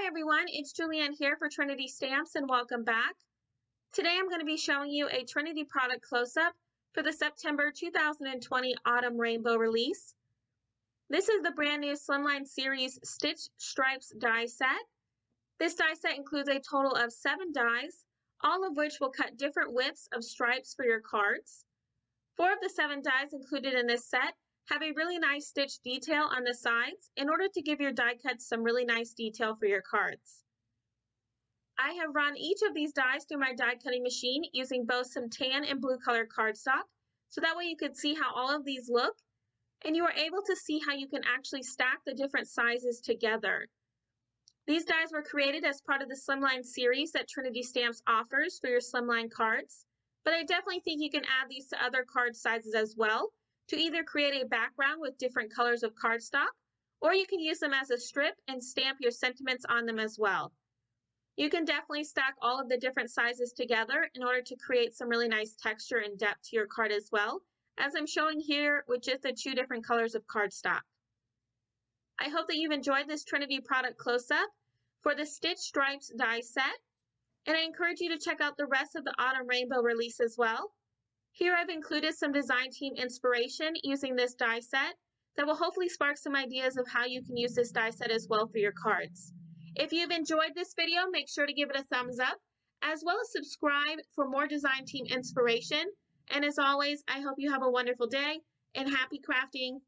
Hi everyone, it's Julianne here for Trinity Stamps and welcome back. Today I'm going to be showing you a Trinity product close-up for the September 2020 Autumn Rainbow release. This is the brand new Slimline Series Stitch Stripes die set. This die set includes a total of 7 dies, all of which will cut different widths of stripes for your cards. 4 of the 7 dies included in this set have a really nice stitch detail on the sides in order to give your die cuts some really nice detail for your cards. I have run each of these dies through my die cutting machine using both some tan and blue colored cardstock, so that way you can see how all of these look, and you are able to see how you can actually stack the different sizes together. These dies were created as part of the Slimline series that Trinity Stamps offers for your Slimline cards, but I definitely think you can add these to other card sizes as well, to either create a background with different colors of cardstock, or you can use them as a strip and stamp your sentiments on them as well. You can definitely stack all of the different sizes together in order to create some really nice texture and depth to your card as well, as I'm showing here with just the 2 different colors of cardstock. I hope that you've enjoyed this Trinity product close-up for the Stitch Stripes die set, and I encourage you to check out the rest of the Autumn Rainbow release as well. Here I've included some design team inspiration using this die set that will hopefully spark some ideas of how you can use this die set as well for your cards. If you've enjoyed this video, make sure to give it a thumbs up, as well as subscribe for more design team inspiration. And as always, I hope you have a wonderful day and happy crafting.